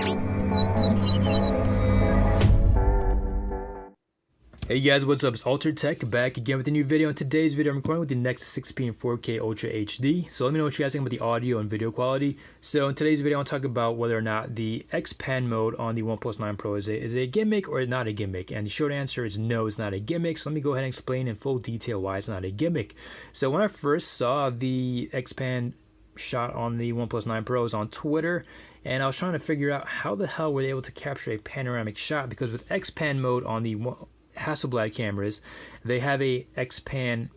Hey guys, what's up? It's Altered Tech back again with a new video. In today's video, I'm recording with the Nexus 6P 4K Ultra HD. So let me know what you guys think about the audio and video quality. So in today's video, I'll talk about whether or not the XPan mode on the OnePlus 9 Pro is a gimmick or not a gimmick. And the short answer is no, it's not a gimmick. So let me go ahead and explain in full detail why it's not a gimmick. So when I first saw the XPan shot on the OnePlus 9 Pro, on Twitter, and I was trying to figure out how the hell were they able to capture a panoramic shot, because with XPan mode on the Hasselblad cameras, they have a XPan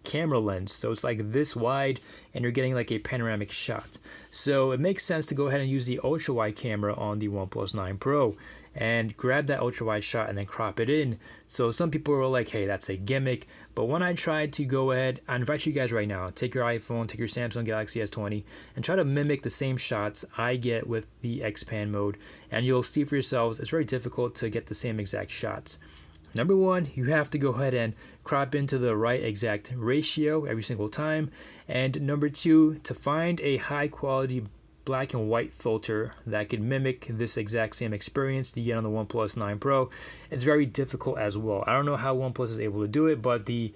camera lens, so it's like this wide and you're getting like a panoramic shot. So it makes sense to go ahead and use the ultra wide camera on the OnePlus 9 Pro and grab that ultra wide shot and then crop it in. So some people were like, hey, that's a gimmick. But when I tried to go ahead, I invite you guys right now, take your iPhone, take your Samsung Galaxy S20 and try to mimic the same shots I get with the XPan mode, and you'll see for yourselves it's very difficult to get the same exact shots. Number one, you have to go ahead and crop into the right exact ratio every single time. And number two, to find a high quality black and white filter that could mimic this exact same experience that you get on the OnePlus 9 Pro, it's very difficult as well. I don't know how OnePlus is able to do it, but the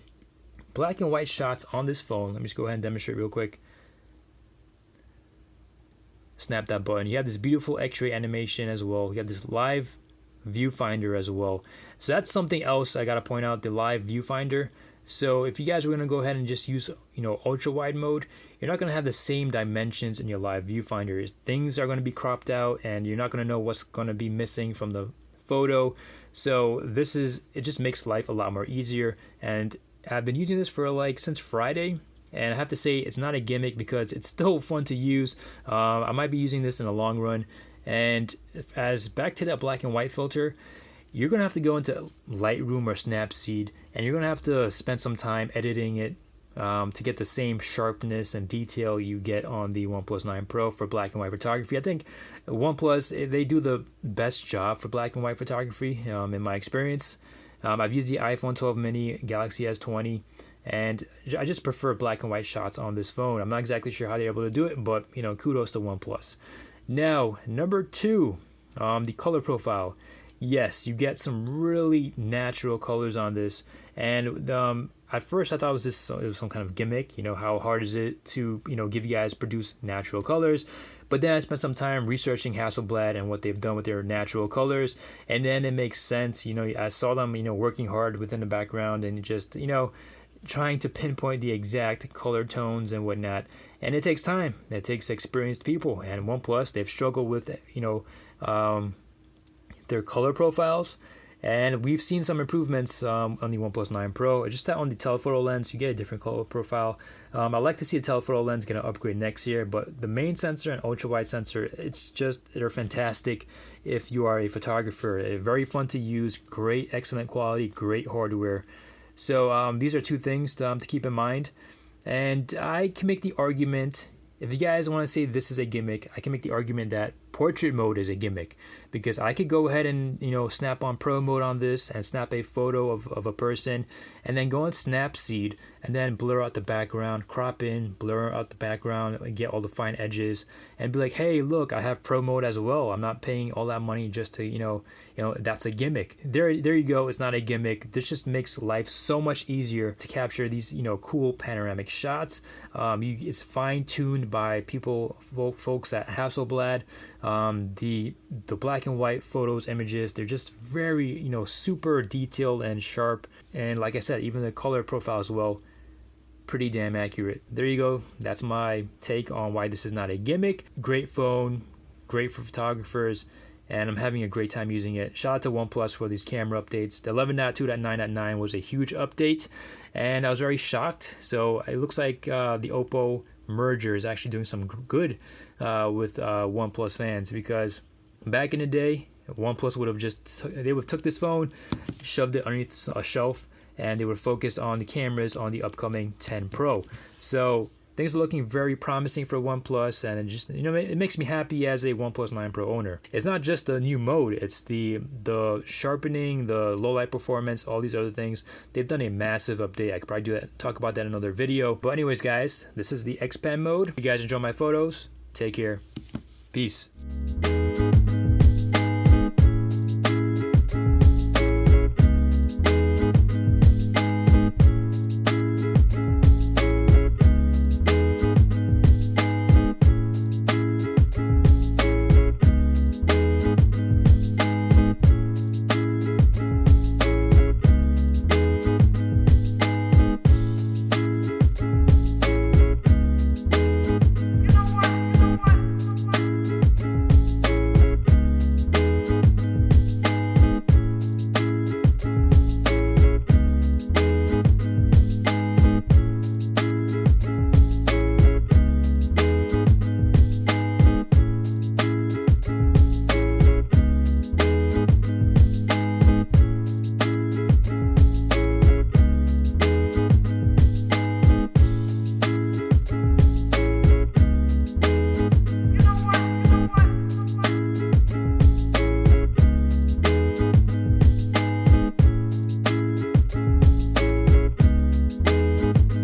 black and white shots on this phone, let me just go ahead and demonstrate real quick. Snap that button. You have this beautiful X-ray animation as well. You have this live viewfinder as well. So that's something else I gotta point out, the live viewfinder. So if you guys are gonna go ahead and just use, ultra wide mode, you're not gonna have the same dimensions in your live viewfinder. Things are gonna be cropped out and you're not gonna know what's gonna be missing from the photo. So it just makes life a lot more easier. And I've been using this for since Friday, and I have to say it's not a gimmick because it's still fun to use. I might be using this in the long run. And as back to that black and white filter, you're going to have to go into Lightroom or Snapseed, and you're going to have to spend some time editing it to get the same sharpness and detail you get on the OnePlus 9 Pro for black and white photography. I think OnePlus, they do the best job for black and white photography in my experience. I've used the iPhone 12 mini, Galaxy S20, and I just prefer black and white shots on this phone. I'm not exactly sure how they're able to do it, but kudos to OnePlus. Now, number two, the color profile. Yes, you get some really natural colors on this, and at first I thought it was some kind of gimmick. How hard is it to give you guys produce natural colors? But then I spent some time researching Hasselblad and what they've done with their natural colors, and then it makes sense. I saw them working hard within the background and just trying to pinpoint the exact color tones and whatnot, and it takes time. It takes experienced people, and OnePlus, they've struggled with their color profiles, and we've seen some improvements on the OnePlus 9 Pro. Just that on the telephoto lens, you get a different color profile. I'd like to see a telephoto lens get an upgrade next year, but the main sensor and ultra wide sensor, they're fantastic if you are a photographer. Very fun to use, great, excellent quality, great hardware. So these are two things to keep in mind. And I can make the argument, if you guys want to say this is a gimmick, I can make the argument that portrait mode is a gimmick, because I could go ahead and snap on pro mode on this and snap a photo of a person, and then go on Snapseed and then blur out the background, crop in, blur out the background, and get all the fine edges, and be like, hey, look, I have pro mode as well. I'm not paying all that money just to that's a gimmick. There you go. It's not a gimmick. This just makes life so much easier to capture these cool panoramic shots. It's fine-tuned by folks at Hasselblad. The black and white photos, images, they're just very super detailed and sharp, and like I said, even the color profile as well, pretty damn accurate. There you go. That's my take on why this is not a gimmick. Great phone, great for photographers, and I'm having a great time using it. Shout out to OnePlus for these camera updates. The 11.2.9.9 was a huge update, and I was very shocked. So it looks like the Oppo merger is actually doing some good with OnePlus fans, because back in the day, OnePlus would have took this phone, shoved it underneath a shelf, and they were focused on the cameras on the upcoming 10 Pro. So things are looking very promising for OnePlus, and it just it makes me happy as a OnePlus 9 Pro owner. It's not just the new mode, it's the sharpening, the low light performance, all these other things. They've done a massive update. I could probably talk about that in another video. But anyways, guys, this is the XPan mode. If you guys enjoy my photos, take care. Peace.